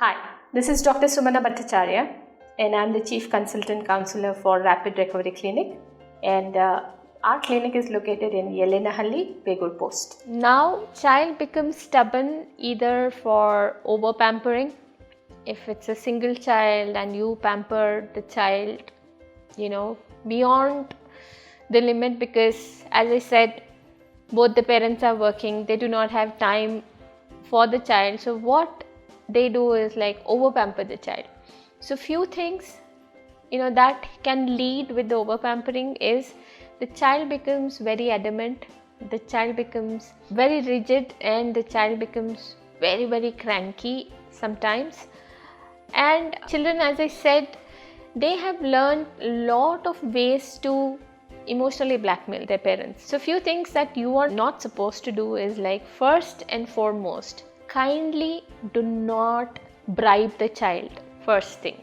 Hi, this is Dr. Sumana Bhattacharya and I'm the Chief Consultant Counsellor for Rapid Recovery Clinic, and our clinic is located in Yelenahalli, Begur Post. Now, child becomes stubborn either for over pampering. If it's a single child and you pamper the child, beyond the limit, because as I said, both the parents are working, they do not have time for the child. So what they do is like over pamper the child. So few things that can lead with the over pampering is the child becomes very adamant, the child becomes very rigid, and the child becomes very, very cranky sometimes. And children, as I said, they have learned a lot of ways to emotionally blackmail their parents. So few things that you are not supposed to do is like, first and foremost, kindly do not bribe the child. First thing,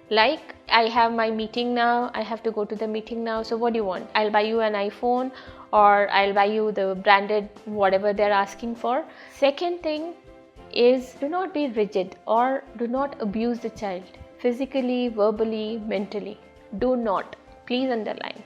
like, I have my meeting now, I have to go to the meeting now, so what do you want? I'll buy you an iPhone, or I'll buy you the branded whatever they're asking for. Second thing is, do not be rigid or do not abuse the child physically, verbally, mentally. Do not. Please underline.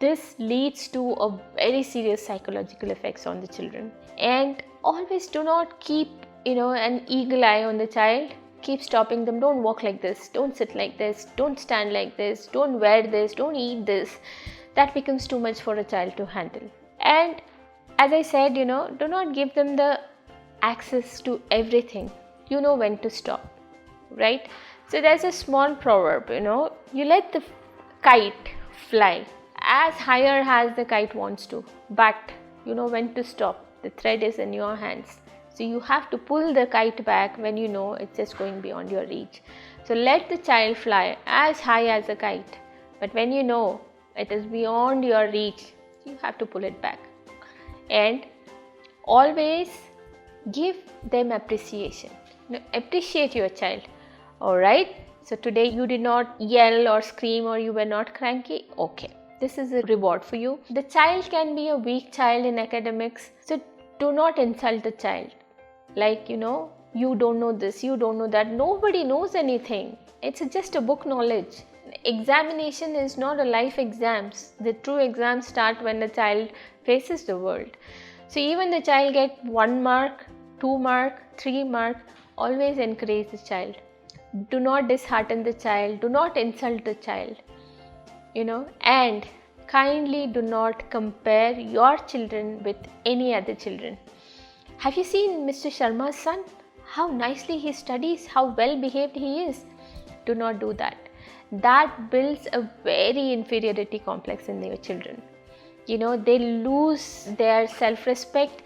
This leads to a very serious psychological effects on the children. And always do not keep an eagle eye on the child. Keep stopping them. Don't walk like this, don't sit like this, don't stand like this, don't wear this, don't eat this. That becomes too much for a child to handle. And as I said, do not give them the access to everything. You know when to stop, right? So there's a small proverb, you let the kite fly as higher as the kite wants to, but you know when to stop. The thread is in your hands. So you have to pull the kite back when you know it's just going beyond your reach. So let the child fly as high as a kite, but when you know it is beyond your reach, you have to pull it back. And always give them appreciation. Appreciate your child. Alright, so today you did not yell or scream, or you were not cranky. Okay, this is a reward for you. The child can be a weak child in academics, so do not insult the child. Like, you don't know this, you don't know that. Nobody knows anything. It's just a book knowledge. Examination is not a life exams. The true exams start when the child faces the world. So even the child get 1 mark, 2 mark, 3 mark, always encourage the child. Do not dishearten the child. Do not insult the child. And kindly do not compare your children with any other children. Have you seen Mr. Sharma's son? How nicely he studies, how well behaved he is. Do not do that. That builds a very inferiority complex in your children. They lose their self-respect,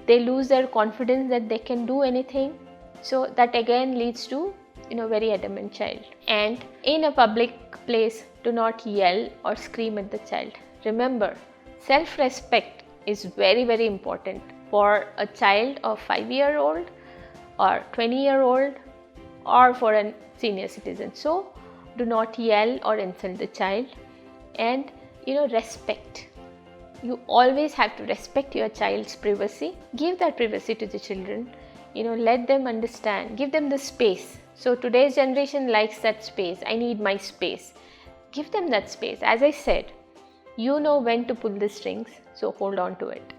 they lose their confidence that they can do anything. So that again leads to very adamant child. And in a public place, do not yell or scream at the child. Remember, self-respect is very, very important for a child of 5-year-old or 20-year-old or for a senior citizen. So do not yell or insult the child. And respect. You always have to respect your child's privacy. Give that privacy to the children. Let them understand. Give them the space. So today's generation likes that space. I need my space. Give them that space. As I said, you know when to pull the strings, so hold on to it.